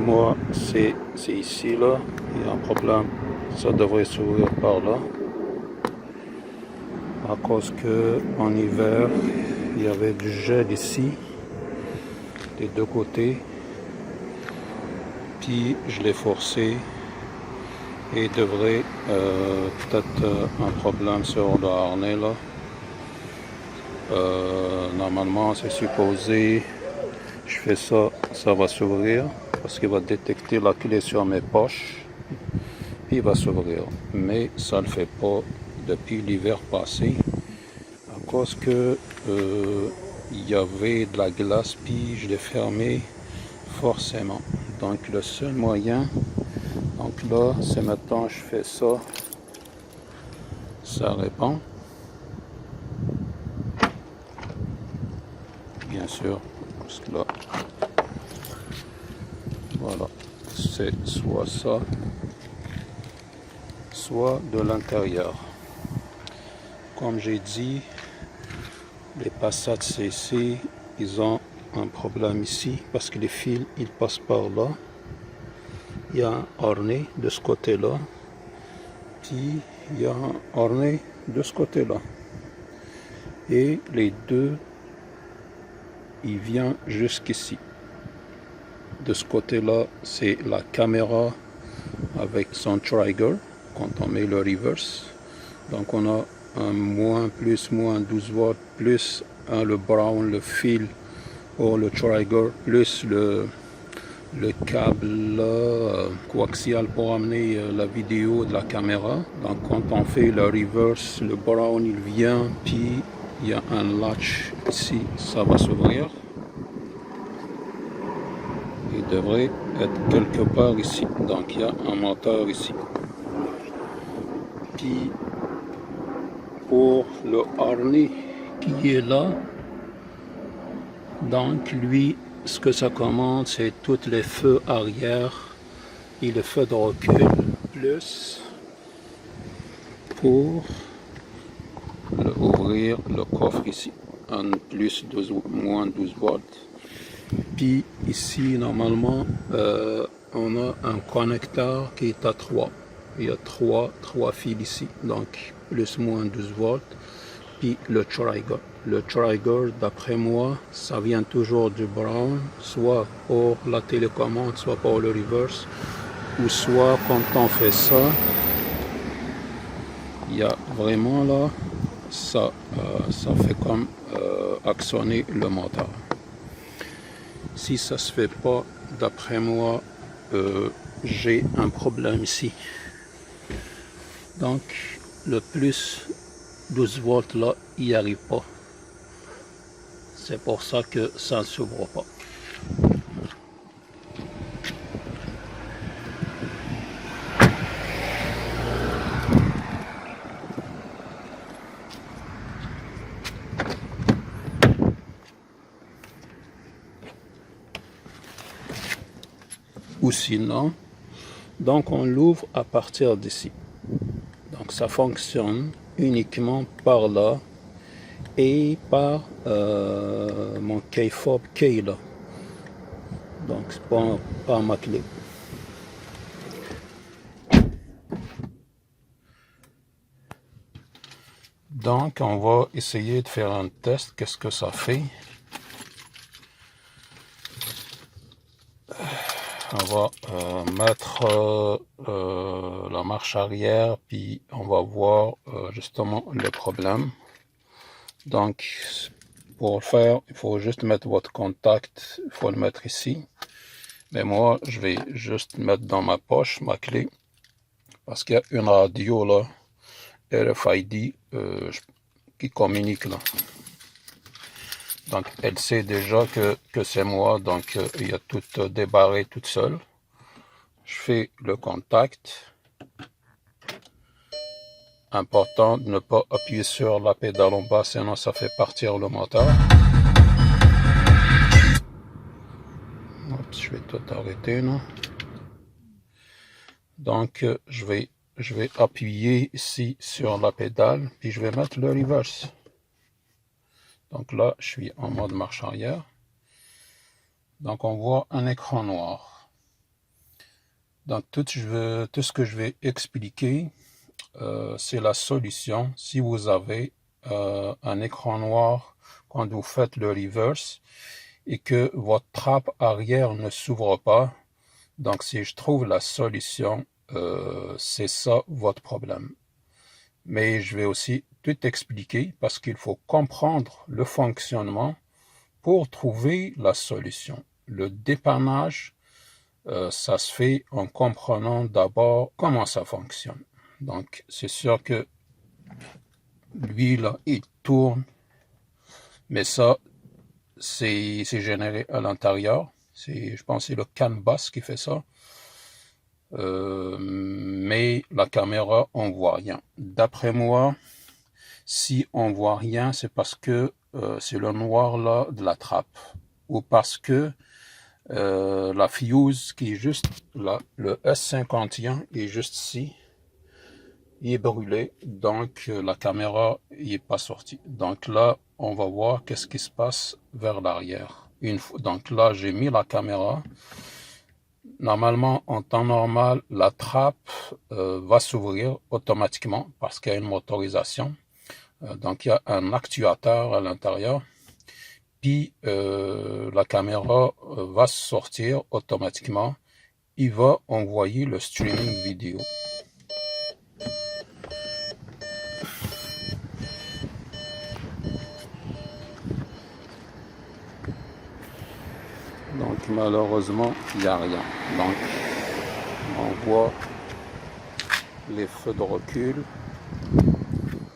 moi c'est ici là, il y a un problème, ça devrait s'ouvrir par là, à cause que en hiver il y avait du gel ici, des deux côtés, puis je l'ai forcé et il devrait peut-être un problème sur le harnais là. Normalement c'est supposé, je fais ça, ça va s'ouvrir parce qu'il va détecter la clé sur mes poches, puis il va s'ouvrir, mais ça ne le fait pas depuis l'hiver passé à cause que il y avait de la glace, puis je l'ai fermé forcément. Donc le seul moyen, donc là c'est maintenant je fais ça, ça répond bien sûr, parce que là voilà, c'est soit ça, soit de l'intérieur. Comme j'ai dit, les Passat CC, ils ont un problème ici parce que les fils ils passent par là. Il y a un harnais de ce côté là, puis il y a un harnais de ce côté là, et les deux il vient jusqu'ici. De ce côté là c'est la caméra avec son trigger quand on met le reverse, donc on a un moins plus moins 12 volts plus le brown, le fil pour le trigger, plus le câble là, coaxial pour amener la vidéo de la caméra. Donc quand on fait le reverse, le brown il vient, puis il y a un latch ici, ça va s'ouvrir. Il devrait être quelque part ici, donc il y a un moteur ici. Puis pour le harnais qui est là, donc lui, ce que ça commande, c'est tous les feux arrière et le feu de recul, plus pour ouvrir le coffre ici, en plus 12, moins 12 volts. Puis ici, normalement, on a un connecteur qui est à 3. Il y a 3 fils ici, donc plus moins 12 volts. Puis le trigger. Le trigger, d'après moi, ça vient toujours du brown, soit pour la télécommande, soit pour le reverse, ou soit quand on fait ça, il y a vraiment là, ça fait comme actionner le moteur. Si ça se fait pas, d'après moi, j'ai un problème ici. Donc le plus 12 volts là, il n'y arrive pas. C'est pour ça que ça ne s'ouvre pas. Ou sinon, donc on l'ouvre à partir d'ici. Donc ça fonctionne uniquement par là et par mon key-fob key là. Donc c'est pas ma clé. Donc on va essayer de faire un test, qu'est-ce que ça fait. On va mettre la marche arrière, puis on va voir justement le problème. Donc pour le faire, il faut juste mettre votre contact, il faut le mettre ici. Mais moi, je vais juste mettre dans ma poche ma clé, parce qu'il y a une radio là, RFID, qui communique là. Donc elle sait déjà que c'est moi, donc il y a tout débarré toute seule. Je fais le contact. Important de ne pas appuyer sur la pédale en bas, sinon ça fait partir le moteur. Oups, je vais tout arrêter là. Donc je vais appuyer ici sur la pédale, puis je vais mettre le reverse. Donc là, je suis en mode marche arrière. Donc on voit un écran noir. Donc tout ce que je vais expliquer, c'est la solution si vous avez un écran noir quand vous faites le reverse et que votre trappe arrière ne s'ouvre pas. Donc si je trouve la solution, c'est ça votre problème. Mais je vais aussi tout expliquer parce qu'il faut comprendre le fonctionnement pour trouver la solution. Le dépannage, ça se fait en comprenant d'abord comment ça fonctionne. Donc, c'est sûr que lui, là, il tourne, mais ça, c'est généré à l'intérieur. Je pense que c'est le CAN bus qui fait ça. Mais la caméra, on voit rien. D'après moi, si on voit rien, c'est parce que c'est le noir là de la trappe, ou parce que la fuse qui est juste là, le S51 est juste ici, il est brûlé, donc la caméra n'est pas sortie. Donc là, on va voir qu'est-ce qui se passe vers l'arrière. Donc là, j'ai mis la caméra. Normalement, en temps normal, la trappe va s'ouvrir automatiquement parce qu'il y a une motorisation. Donc, il y a un actuateur à l'intérieur. Puis, la caméra va sortir automatiquement. Il va envoyer le streaming vidéo. Donc, malheureusement, il n'y a rien. Donc, on voit les feux de recul.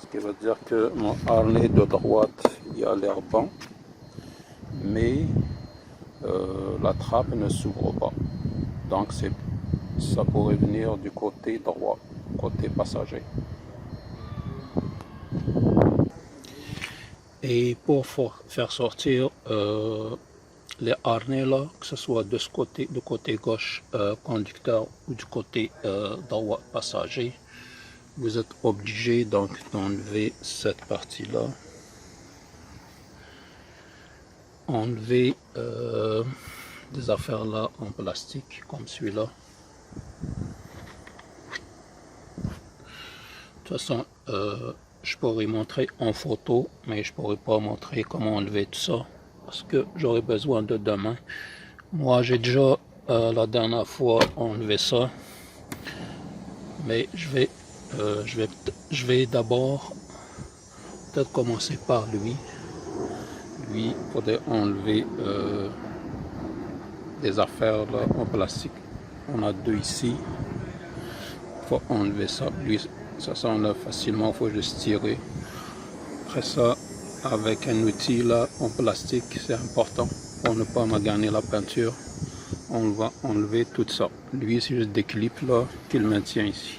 Ce qui veut dire que mon harnais de droite, il a l'air bon. Mais la trappe ne s'ouvre pas. Donc ça pourrait venir du côté droit, côté passager. Et pour faire sortir les harnais là, que ce soit de ce côté, du côté gauche conducteur ou du côté droit passager, vous êtes obligé donc d'enlever cette partie là. Enlever des affaires là en plastique comme celui-là. De toute façon, je pourrais montrer en photo, mais je pourrais pas montrer comment enlever tout ça parce que j'aurais besoin de deux mains. Moi, j'ai déjà la dernière fois enlevé ça, mais je vais d'abord peut-être commencer par lui. Lui, il faudrait enlever des affaires là en plastique. On a deux ici. Il faut enlever ça. Lui, ça s'enlève facilement. Il faut juste tirer. Après ça, avec un outil là en plastique, c'est important pour ne pas maganer la peinture. On va enlever tout ça. Lui, c'est juste des clips là qu'il maintient ici.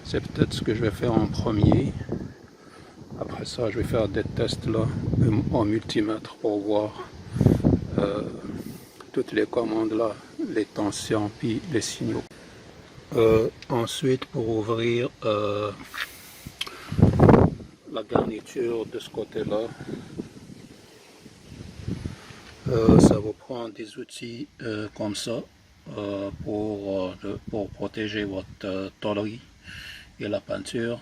C'est peut-être ce que je vais faire en premier. Après ça, je vais faire des tests là en multimètre pour voir toutes les commandes là, les tensions puis les signaux. Ensuite, pour ouvrir la garniture de ce côté-là, ça vous prend des outils comme ça pour protéger votre tôlerie et la peinture.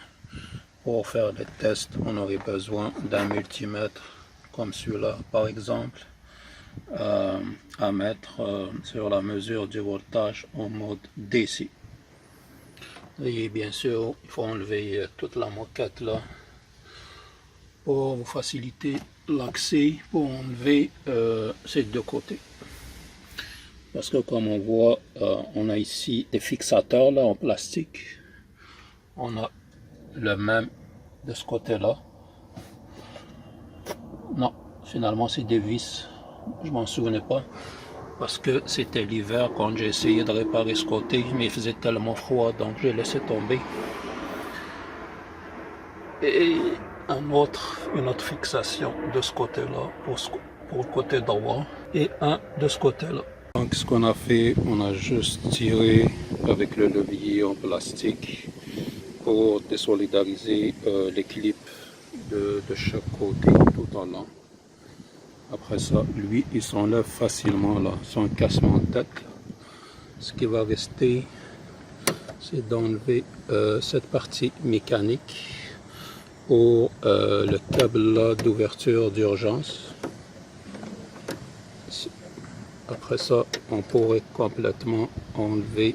Pour faire des tests, on aurait besoin d'un multimètre comme celui-là, par exemple, à mettre sur la mesure du voltage en mode DC. Et bien sûr, il faut enlever toute la moquette là pour vous faciliter l'accès, pour enlever ces deux côtés. Parce que comme on voit, on a ici des fixateurs là en plastique. On a le même de ce côté-là. Non, finalement c'est des vis. Je m'en souvenais pas. Parce que c'était l'hiver quand j'ai essayé de réparer ce côté, mais il faisait tellement froid, donc j'ai laissé tomber. Et une autre fixation de ce côté-là, pour le côté droit, et un de ce côté-là. Donc ce qu'on a fait, on a juste tiré avec le levier en plastique pour désolidariser les clips de chaque côté tout en long. Après ça, lui, il s'enlève facilement là, son cassement de tête. ce qui va rester, c'est d'enlever cette partie mécanique pour le câble là d'ouverture d'urgence. Après ça, on pourrait complètement enlever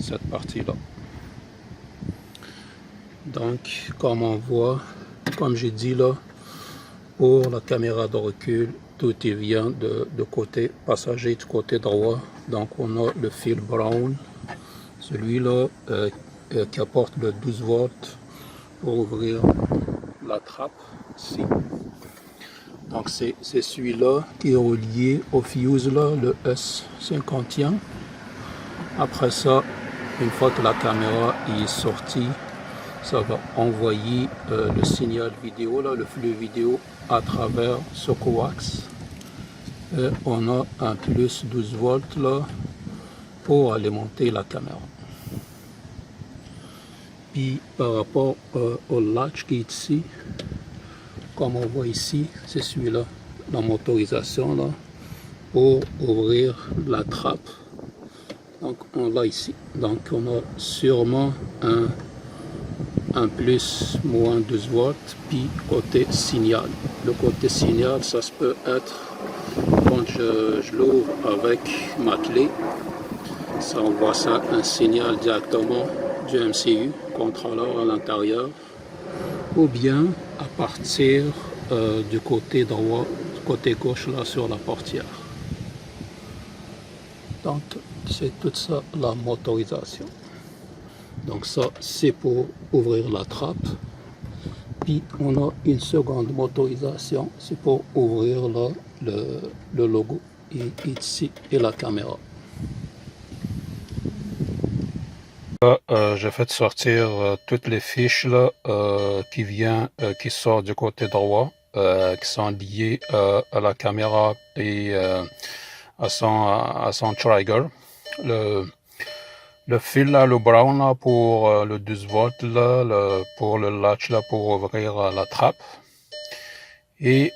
cette partie-là. Donc, comme on voit, comme j'ai dit là, pour la caméra de recul, tout vient de côté passager, du côté droit. Donc, on a le fil brown, celui-là qui apporte le 12 volts pour ouvrir la trappe ici. Donc, c'est celui-là qui est relié au fuse là, le S50. Après ça, une fois que la caméra est sortie, ça va envoyer le signal vidéo, là, le flux vidéo à travers ce coax. Et on a un plus 12 volts là pour alimenter la caméra. Puis par rapport au latch qui est ici, comme on voit ici, c'est celui-là, la motorisation là, pour ouvrir la trappe. Donc on l'a ici. Donc on a sûrement un plus moins 12 volts, puis côté signal. Le côté signal, ça se peut être quand je l'ouvre avec ma clé, ça envoie ça un signal directement du MCU, contrôleur à l'intérieur, ou bien à partir du côté droit, du côté gauche là sur la portière. Donc c'est tout ça la motorisation. Donc ça c'est pour ouvrir la trappe. Puis on a une seconde motorisation, c'est pour ouvrir là le logo ici et la caméra. Là, j'ai fait sortir toutes les fiches là, qui sortent du côté droit, qui sont liées à la caméra et à son trigger. Le fil là, le brown là, pour le 12 volts là, pour le latch là, pour ouvrir la trappe. Et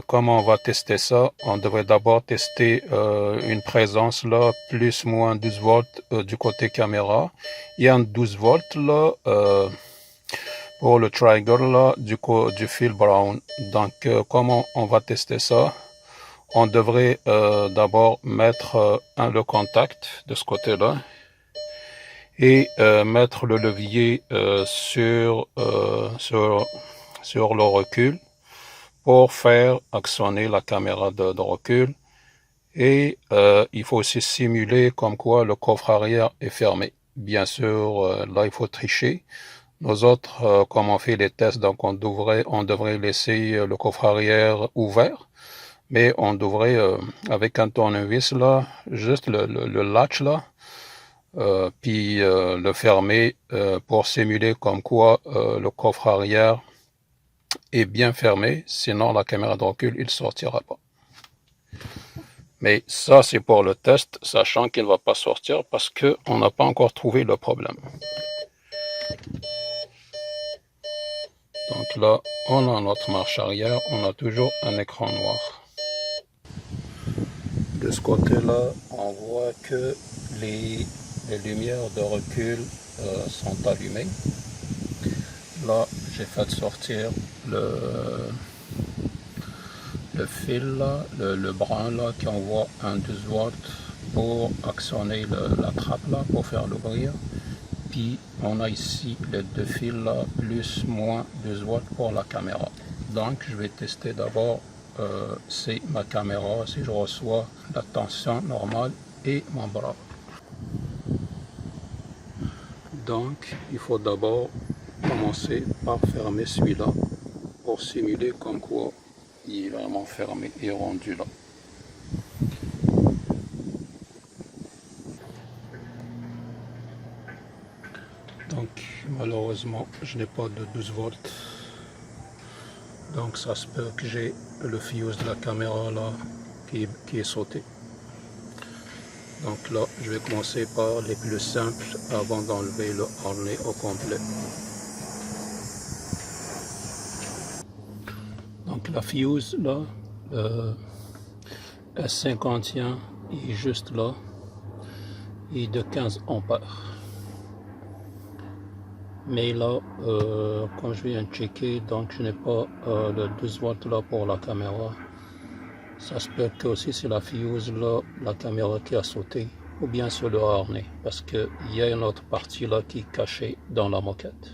comme on va tester ça, on devrait d'abord tester une présence là, plus moins 12 volts du côté caméra, et un 12 volts là pour le trigger là, du fil brown. Donc comment on va tester ça? On devrait d'abord mettre le contact de ce côté-là et mettre le levier sur le recul pour faire actionner la caméra de recul. Et il faut aussi simuler comme quoi le coffre arrière est fermé. Bien sûr, là il faut tricher. Nous autres, comme on fait les tests, donc on devrait laisser le coffre arrière ouvert. Mais on devrait, avec un tournevis là, juste le latch là, puis le fermer pour simuler comme quoi le coffre arrière est bien fermé, sinon la caméra de recul il sortira pas. Mais ça c'est pour le test, sachant qu'il ne va pas sortir parce qu'on n'a pas encore trouvé le problème. Donc là, on a notre marche arrière, on a toujours un écran noir. De ce côté-là, on voit que les lumières de recul sont allumées. Là, j'ai fait sortir le fil, là, le brun là, qui envoie un 12 volts pour actionner la trappe là, pour faire l'ouvrir. Puis on a ici les deux fils là, plus moins 12 volts pour la caméra. Donc je vais tester d'abord c'est ma caméra, si je reçois la tension normale et mon bras. Donc il faut d'abord commencer par fermer celui-là pour simuler comme quoi il est vraiment fermé et rendu là. Donc malheureusement je n'ai pas de 12 volts. Donc ça se peut que j'ai le fuse de la caméra là qui est sauté. Donc là, je vais commencer par les plus simples avant d'enlever le harnais au complet. Donc la fuse là, S50 est juste là, et de 15 ampères. Mais là, comme je viens de checker, donc je n'ai pas le 12 volts là pour la caméra. Ça se peut que aussi c'est la fuse là, la caméra qui a sauté, ou bien sur le harnais, parce qu'il y a une autre partie là qui est cachée dans la moquette.